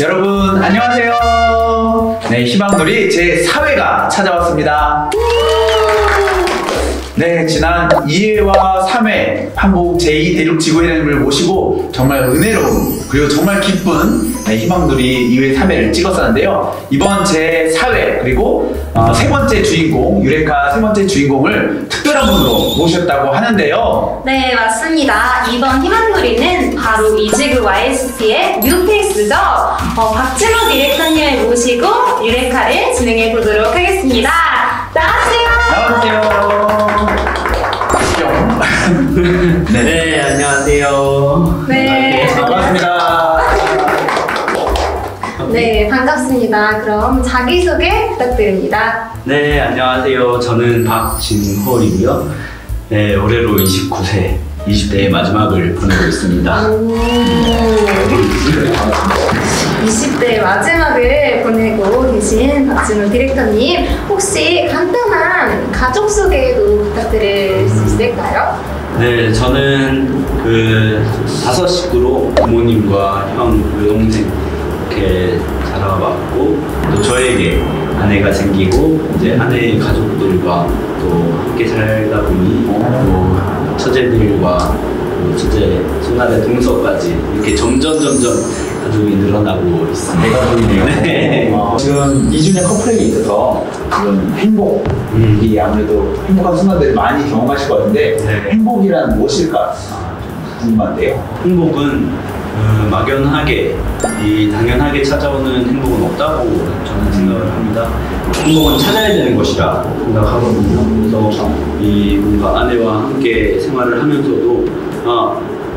여러분 안녕하세요. 네, 희망놀이 제4회가 찾아왔습니다. 네, 지난 2회와 3회 한국 제2대륙지구회장님을 모시고 정말 은혜로운 그리고 정말 기쁜 희망놀이 2회, 3회를 찍었었는데요. 이번 제4회 그리고 세 번째 주인공, 유레카 세 번째 주인공을 특별한 분으로 모셨다고 하는데요. 네, 맞습니다. 이번 희망놀이는 바로 이지그 YST의 뉴페이스죠. 박진호 디렉터님을 모시고 유레카를 진행해 보도록 하겠습니다. 나와주세요. 네, 안녕하세요. 네, 반갑습니다. 네, 반갑습니다. 그럼 자기소개 부탁드립니다. 네, 안녕하세요. 저는 박진홀이고요. 네, 올해로 29세, 20대의 마지막을 보내고 있습니다. 20대 마지막을 보내고 계신 박진호 디렉터님, 혹시 간단한 가족 소개도 부탁드릴 수 있을까요? 네, 저는 그 5 식구로 부모님과 형, 여동생 이렇게 자라왔고, 또 저에게 아내가 생기고 이제 아내의 가족들과 또 함께 살다 보니 또 처제들과 첫째 손아래 동서까지 이렇게 점점 가족이 늘어나고 있습니다. 대가족이네요. 네. 지금 2주년 커플에게 있어서 지금 행복이 아무래도 행복한 순간들을 많이 경험하실 것 같은데 네. 행복이란 무엇일까 궁금한데요. 행복은 막연하게 당연하게 찾아오는 행복은 없다고 저는 생각을 합니다. 행복은 찾아야 되는 것이라 생각하거든요. 그래서 뭔가 아내와 함께 생활을 하면서도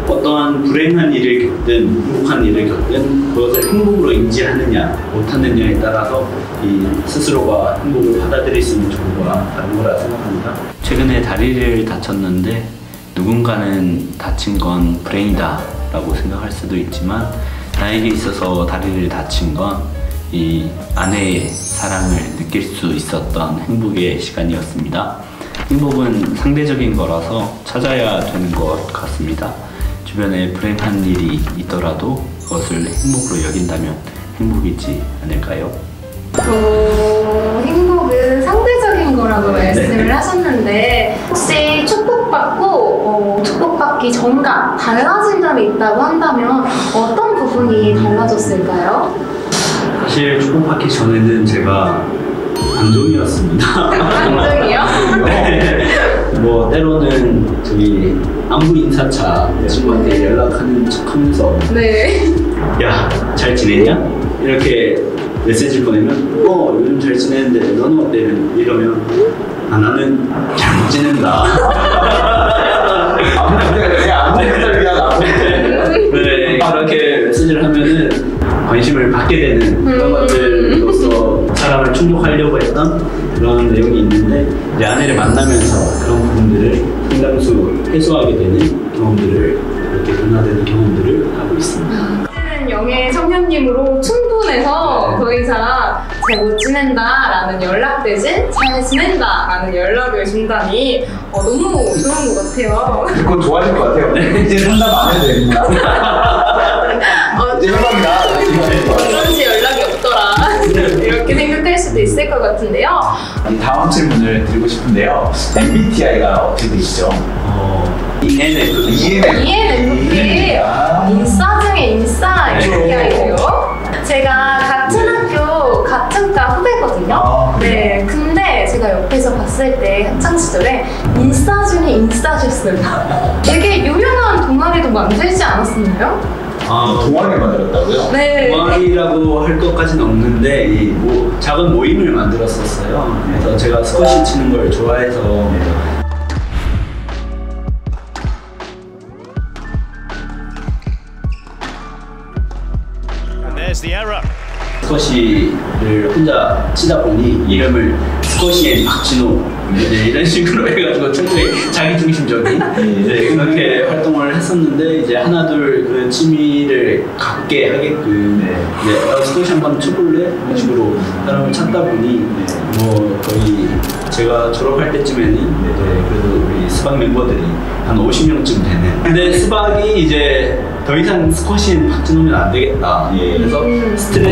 어떠한 불행한 일을 겪든 행복한 일을 겪든 그것을 행복으로 인지하느냐 못하느냐에 따라서 스스로가 행복을 받아들일 수 있는 정도가 다른 거라 생각합니다. 최근에 다리를 다쳤는데 누군가는 다친 건 불행이다 라고 생각할 수도 있지만 나에게 있어서 다리를 다친 건 이 아내의 사랑을 느낄 수 있었던 행복의 시간이었습니다. 행복은 상대적인 거라서 찾아야 되는 것 같습니다. 주변에 불행한 일이 있더라도 그것을 행복으로 여긴다면 행복이지 않을까요? 행복은 상대적인 거라고 말씀을 하셨는데 혹시 축복받기 전과 달라진 점이 있다고 한다면 어떤 부분이 달라졌을까요? 사실 축복받기 전에는 제가 감동이었습니다. 감동이요? 네. 뭐 때로는 저기 안부 인사차 친구한테 연락하는 척하면서 네. 야, 잘 지냈냐? 이렇게 메시지를 보내면 요즘 잘 지내는데 너는 어때? 이러면 나는 잘 못 지낸다. 네, 그렇게 메시지를 하면은 관심을 받게 되는 그런 것들로서 사람을 충족하려고 했던 그런 내용이 있는데 이제 아내를 만나면서 그런 부분들을 상당수 해소하게 되는 경험들을 이렇게 변화되는 경험들을 하고 있습니다. 영예 청년님으로 충분해서 더 이상 잘 못 지낸다 라는 연락 대신 잘 지낸다 라는 연락을 준다니 너무 좋은 것 같아요. 그건 좋아질 것 같아요. 이제 상담 안 해도 됩니다. 그런지 연락이 없더라 이렇게 생각할 수도 있을 것 같은데요. 다음 질문을 드리고 싶은데요. MBTI가 어떻게 되시죠? ENFP. ENFP 인싸 중에 인싸 MBTI예요. 제가 같은 학교 같은 과 후배거든요. 네, 근데 제가 옆에서 봤을 때 학창 시절에 인싸 중에 인싸셨어요. 되게 유명한 동아리도 만들지 않았었나요? 동아리 만들었다고요? 네. 동아리라고 할 것까지는 없는데 작은 모임을 만들었었어요. 그래서 제가 스쿼시 치는 걸 좋아해서 스쿼시를 혼자 치다 보니 이름을 스쿼시앤 박진호 이런 식으로 해가지고 철저히 자기중심적인 그렇게 활동을 했었는데 이제 하나둘 그 취미를 갖게 하게끔 스쿼시 한번 쳐볼래? 이런 식으로 사람을 찾다 보니 뭐 거의 제가 졸업할 때쯤에는 그래도 우리 스박 멤버들이 한 50명쯤 되는 근데 스박이 이제 더 이상 스쿼시는 박진호면 안 되겠다. 그래서 스트릿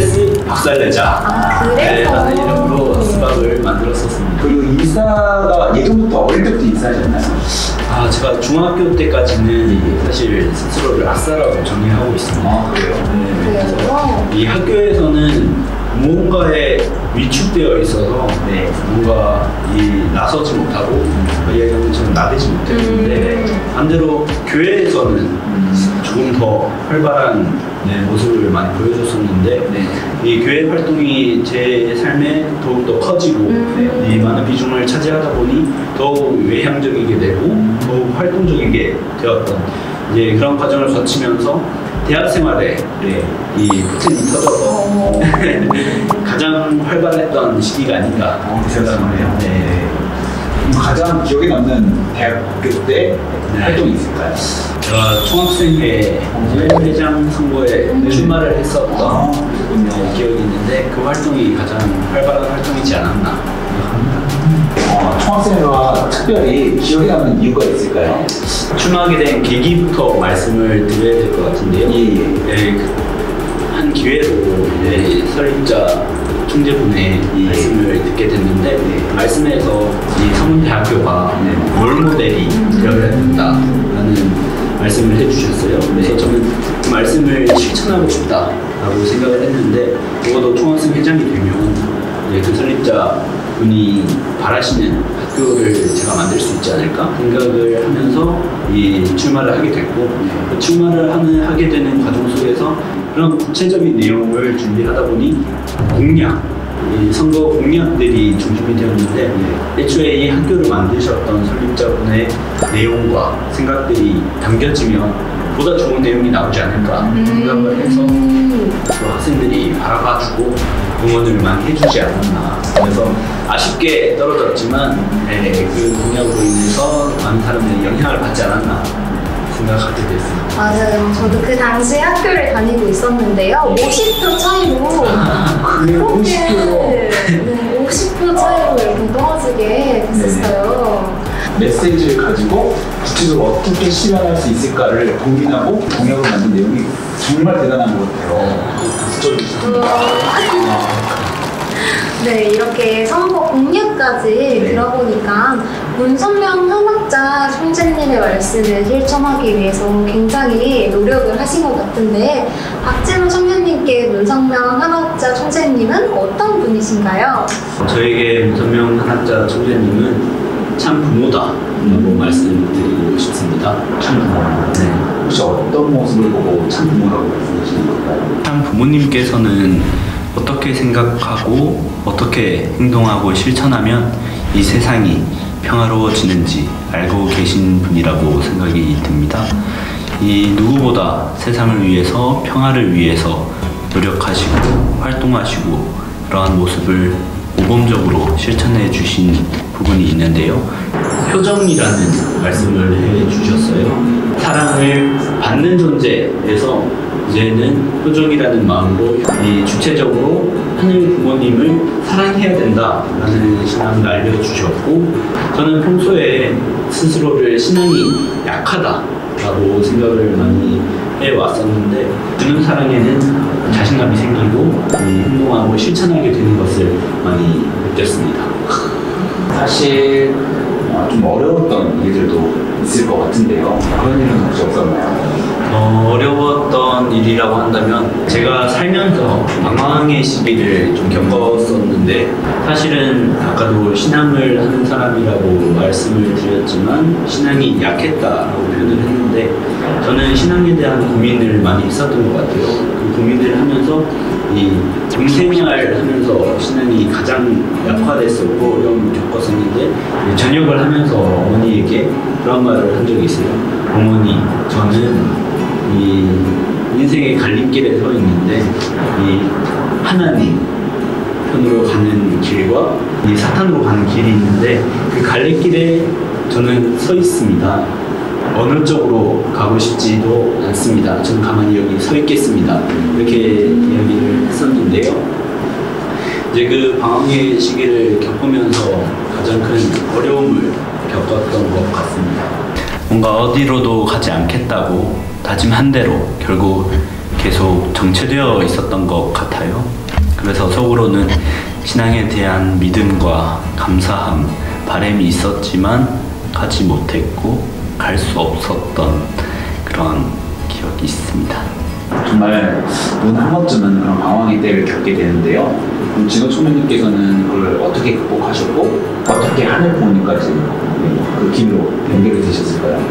박살내자. 아, 네, 그래서. 라는 이름으로 수박을 만들었었습니다. 그리고 인싸가 예전부터 어릴 때부터 인싸셨나요? 아, 제가 중학교 때까지는 사실 스스로를 아싸라고 정의하고 있습니다. 아, 그래요? 네, 그래요? 이 학교에서는 무언가에 위축되어 있어서 뭔가 나서지 못하고 이야기하면처럼 나대지 못했는데 반대로 교회에서는 조금 더 활발한 모습을 많이 보여줬었는데 이 교회 활동이 제 삶에 더욱더 커지고 이 많은 비중을 차지하다 보니 더욱 외향적이게 되고 더욱 활동적이게 되었던 그런 과정을 거치면서 대학 생활에 이 포텐이 터져서 가장 활발했던 시기가 아닌가 생각합니다. 가장 기억에 남는 대학교 때 활동이 있을까요? 제가 총학생회 회장 선거에 출마를 했었던 기억이 있는데 그 활동이 가장 활발한 활동이지 않았나 생각합니다. 총학생회와 특별히 기억에 남는 이유가 있을까요? 출마하게 된 계기부터 말씀을 드려야 될 것 같은데요. 한 기회로 설립자 총재분의 말씀을 듣게 됐는데 말씀에서 이 서문대학교가 롤모델이 되어야 된다라는 말씀을 해주셨어요. 그래서 저는 그 말씀을 실천하고 싶다라고 생각을 했는데 적어도 총학생 회장이 되면 그 설립자 분이 바라시는 학교를 제가 만들 수 있지 않을까 생각을 하면서 출마를 하게 됐고 그 출마를 하게 되는 과정 속에서 그런 구체적인 내용을 준비하다 보니 선거 공약들이 중심이 되었는데 애초에 이 학교를 만드셨던 설립자분의 내용과 생각들이 담겨지면 보다 좋은 내용이 나오지 않을까 생각을 해서 그 학생들이 바라봐주고 응원을 많이 해주지 않았나. 그래서 아쉽게 떨어졌지만 그 공약으로 인해서 많은 사람들이 영향을 받지 않았나 생각하게 됐습니다. 맞아요. 저도 그 당시에 학교를 다니고 있었는데요. 50표 차이로 그렇게 50표 차이로 이렇게 떨어지게 됐었어요. 메시지를 가지고 구체적으로 어떻게 실현할 수 있을까를 고민하고 공약을 만든 내용이 정말 대단한 것 같아요. 네, 이렇게 선거 공약까지 들어보니까 문선명 한학자 총재님의 말씀을 실천하기 위해서 굉장히 노력을 하신 것 같은데 박진우 청년님께 문선명 한학자 총재님은 어떤 분이신가요? 저에게 문선명 한학자 총재님은 참 부모다라고 말씀드리고 싶습니다. 참 부모. 네. 혹시 어떤 모습을 보고 참 부모라고 말씀하시는 걸까요? 참 부모님께서는 어떻게 생각하고 어떻게 행동하고 실천하면 이 세상이 평화로워지는지 알고 계신 분이라고 생각이 듭니다. 이 누구보다 세상을 위해서 평화를 위해서 노력하시고 활동하시고 그러한 모습을 모범적으로 실천해 주신 부분이 있는데요. 효정이라는 말씀을 해 주셨어요. 사랑을 받는 존재에서 이제는 효정이라는 마음으로 주체적으로 하늘 부모님을 사랑해야 된다라는 신앙을 알려주셨고 저는 평소에 스스로를 신앙이 약하다라고 생각을 많이 해왔었는데 주는 사랑에는 자신감이 생기고 행동하고 실천하게 되는 것을 많이 느꼈습니다. 사실 좀 어려웠던 일들도 있을 것 같은데요. 그런 일은 혹시 없었나요? 어려웠던 일이라고 한다면 제가 살면서 방황의 시기를 좀 겪었었는데 사실은 아까도 신앙을 하는 사람이라고 말씀을 드렸지만 신앙이 약했다라고 표현을 했는데 저는 신앙에 대한 고민을 많이 했었던 것 같아요. 그 고민을 하면서 이 공생활 하면서 신앙이 가장 약화됐었고 어려움을 겪었었는데 전역을 하면서 어머니에게 그런 말을 한 적이 있어요. 어머니, 저는 이 인생의 갈림길에 서 있는데 이 하나님 편으로 가는 길과 이 사탄으로 가는 길이 있는데 그 갈림길에 저는 서 있습니다. 어느 쪽으로 가고 싶지도 않습니다. 저는 가만히 여기 서 있겠습니다. 이렇게 이야기를 했었는데요. 이제 그 방황의 시기를 겪으면서 가장 큰 어려움을 겪었던 것 같습니다. 뭔가 어디로도 가지 않겠다고 다짐한 대로 결국 계속 정체되어 있었던 것 같아요. 그래서 속으로는 신앙에 대한 믿음과 감사함, 바람이 있었지만 가지 못했고 갈 수 없었던 그런 기억이 있습니다. 정말 눈 한 번쯤은 그런 방황의 때를 겪게 되는데요. 그럼 지금 총장님께서는 그걸 어떻게 극복하셨고 어떻게 하늘 부모님까지 그 길로 연결이 되셨을까요?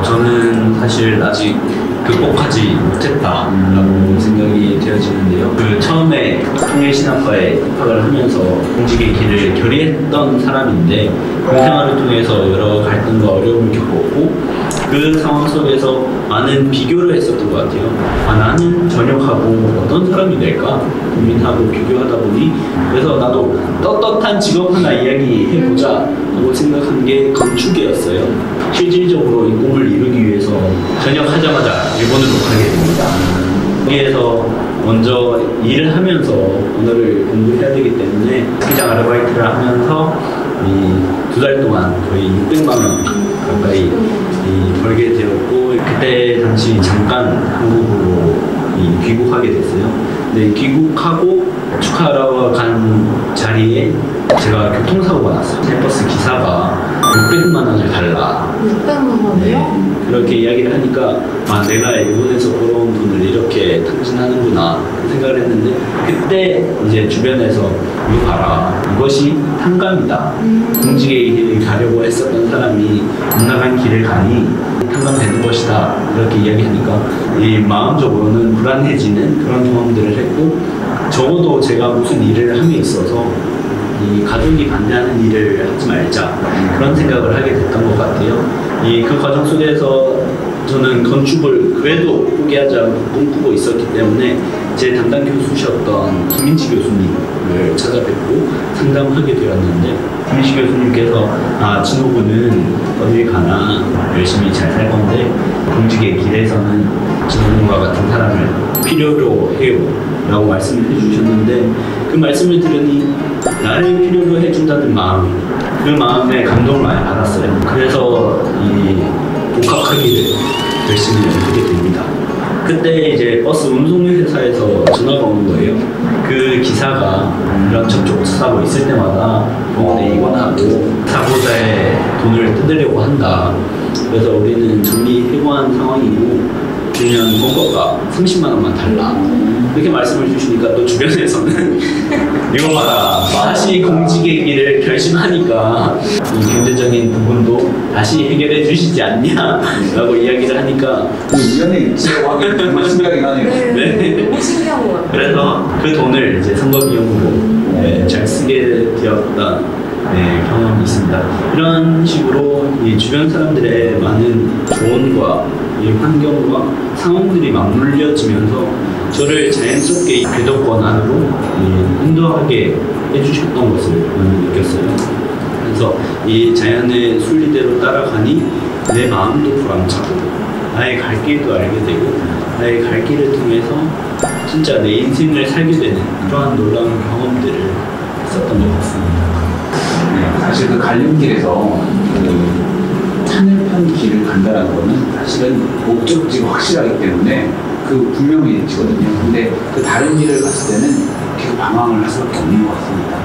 저는 사실 아직 극복하지 못했다라고 생각이 되어지는데요. 그 처음에 통일신학과에 입학을 하면서 공직의 길을 결의했던 사람인데 그 생활을 통해서 여러 갈등과 어려움을 겪었고 그 상황 속에서 많은 비교를 했었던 것 같아요. 나는 전역하고 어떤 사람이 될까 고민하고 비교하다 보니 그래서 나도 떳떳한 직업 하나 이야기해보자 하고 생각한 게 건축이었어요. 실질적으로 이 꿈을 이루기 위해서 전역하자마자 일본으로 가게 됩니다. 거기에서 먼저 일을 하면서 언어를 공부해야 되기 때문에 스키장 아르바이트를 하면서 이 2달 동안 거의 600만 원 가까이 벌게 되었고 그때 당시 잠깐 한국으로 귀국하게 됐어요. 근데 귀국하고 축하하러 간 자리에 제가 교통사고가 났어요. 버스 기사가 600만 원을 달라. 600만 원이요? 네, 그렇게 이야기를 하니까 내가 일본에서 벌어온 돈을 이렇게 탕진하는구나 생각을 했는데 그때 이제 주변에서 이거 봐라 이것이 탕감이다. 공직의 길을 가려고 했었던 사람이 못 나간 길을 가니 탕감되는 것이다 이렇게 이야기하니까 이 마음적으로는 불안해지는 그런 경험들을 했고 적어도 제가 무슨 일을 함에 있어서 이 가족이 반대하는 일을 하지 말자 그런 생각을 하게 됐던 것 같아요. 그 과정 속에서 저는 건축을 그래도 포기하지 않고 꿈꾸고 있었기 때문에 제 담당 교수셨던 김민지 교수님을 찾아뵙고 상담하게 되었는데 김민지 교수님께서 진호군은 어딜 가나 열심히 잘 살 건데 공직의 길에서는 진호군과 같은 사람을 필요로 해요 라고 말씀을 해주셨는데 그 말씀을 들으니 나를 필요로 해준다는 마음 그 마음에 감동을 많이 받았어요. 그래서 이 복학하기를 열심히 하게 됩니다. 그때 이제 버스 운송회사에서 전화가 오는 거예요. 그 기사가 이런 접촉 사고 있을 때마다 병원에 입원하고 사고자의 돈을 뜯으려고 한다. 그래서 우리는 정리해고한 상황이고 주면 공과가 30만 원만 달라. 이렇게 말씀을 주시니까 또 주변에서는 이거 봐라 다시 공직의 길을 결심하니까 이 경제적인 부분도 다시 해결해 주시지 않냐 라고 이야기를 하니까 우연의 일치라고 하기엔 정말 신기하긴 하네요. 네. 너무 신기한 것 같아요. 그래서 그 돈을 이제 선거비용으로 잘 쓰게 되었던 경험이 있습니다. 이런 식으로 이 주변 사람들의 많은 조언과 이 환경과 상황들이 맞물려지면서 저를 자연스럽게 기득권 안으로 인도하게 해주셨던 것을 느꼈어요. 그래서 이 자연의 순리대로 따라가니 내 마음도 불안차고 나의 갈 길도 알게 되고 나의 갈 길을 통해서 진짜 내 인생을 살게 되는 그러한 놀라운 경험들을 했었던 것 같습니다. 네, 사실 그 갈림길에서 하늘편 길을 간다는 거는 사실은 목적지가 확실하기 때문에 그 분명해지거든요. 근데 그 다른 길을 갔을 때는 계속 방황을 할 수밖에 없는 것 같습니다.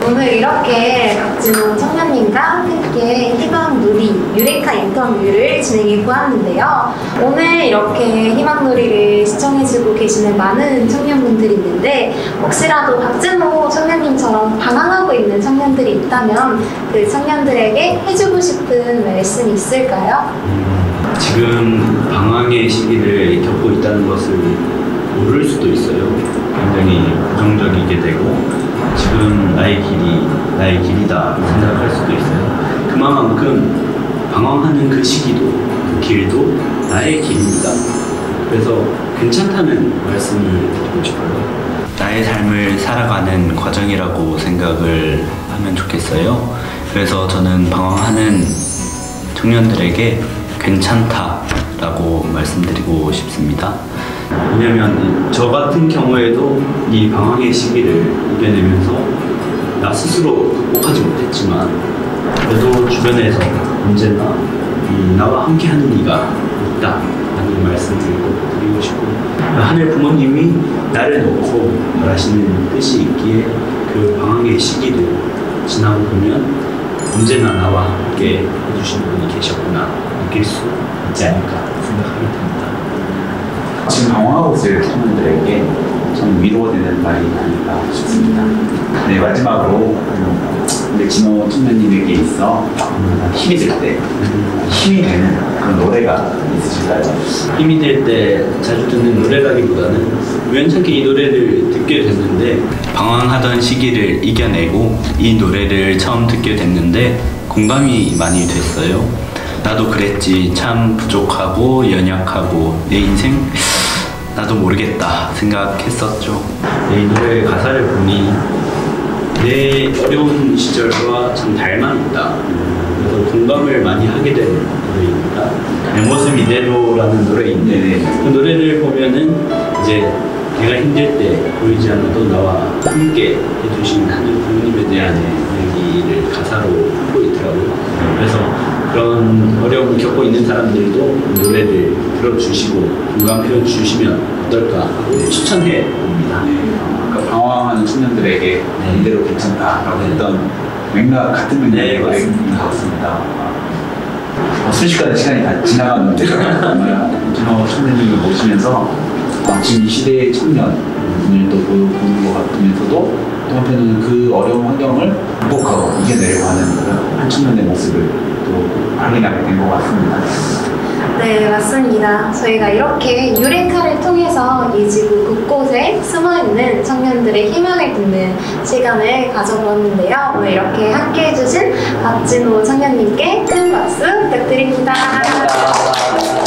오늘 이렇게 박진호 청년님과 함께 희망누리 유레카 인터뷰를 진행해 보았는데요. 오늘 이렇게 희망누리를 시청해주고 계시는 많은 청년분들이 있는데 혹시라도 박진호 청년님처럼 방황하고 있는 청년들이 있다면 그 청년들에게 해주고 싶은 말씀이 있을까요? 지금 방황의 시기를 겪고 있다는 것을 모를 수도 있어요. 굉장히 부정적이게 되고 지금 나의 길이다 생각할 수도 있어요. 그만큼 방황하는 그 시기도 그 길도 나의 길입니다. 그래서 괜찮다는 말씀을 드리고 싶어요. 나의 삶을 살아가는 과정이라고 생각을 하면 좋겠어요. 그래서 저는 방황하는 청년들에게 괜찮다라고 말씀드리고 싶습니다. 왜냐면 저 같은 경우에도 이 방황의 시기를 이겨내면서 나 스스로 극복하지 못했지만 그래도 주변에서 언제나 나와 함께하는 이가 있다라는 말씀을 드리고 드리고 싶고, 하늘 부모님이 나를 놓고 바라시는 뜻이 있기에 그 방황의 시기를 지나고 보면 언제나 나와 함께 해주신 분이 계셨구나 느낄 수 있지 않을까 생각하게 됩니다. 지금 방황하고 있을 청년들에게 좀 위로가 되는 말이 아닐까 싶습니다. 네, 마지막으로 우리 진호 청년님에게 있어 힘이 될 때 힘이 되는 그런 노래가 있으실까요? 힘이 될 때 자주 듣는 노래라기보다는 우연찮게 이 노래를 듣게 됐는데, 방황하던 시기를 이겨내고 이 노래를 처음 듣게 됐는데 공감이 많이 됐어요. 나도 그랬지. 참 부족하고 연약하고 내 인생 나도 모르겠다 생각했었죠. 이 노래의 가사를 보니 내 어려운 시절과 참 닮아 있다. 그래서 공감을 많이 하게 된 노래입니다. 내 모습 이대로라는 노래인데, 그 노래를 보면은 이제 내가 힘들 때 보이지 않아도 나와 함께 해주신 하늘 부모님에 대한 얘기를 가사로 하고 있더라고요. 그래서 그런 어려움을 겪고 있는 사람들도 노래를 들어주시고 공감 표현 주시면 어떨까 하고 추천해 봅니다. 그러니까 방황하는 청년들에게 이대로 괜찮다라고 했던 맥락 같은 맥락인 것 같습니다. 순식간에 시간이 다 지나갔는데 정말 진호 청년님을 모시면서 지금 이 시대의 청년을 또 보는 것 같으면서도 또 한편은 그 어려운 환경을 극복하고 이겨내려고 하는 그런 한 청년의 모습을 또 확인하게 된 것 같습니다. 네, 맞습니다. 저희가 이렇게 유레카를 통해서 이 지구 곳곳에 숨어있는 청년들의 희망을 듣는 시간을 가져보았는데요. 오늘 이렇게 함께 해주신 박진호 청년님께 큰 박수 부탁드립니다. 감사합니다.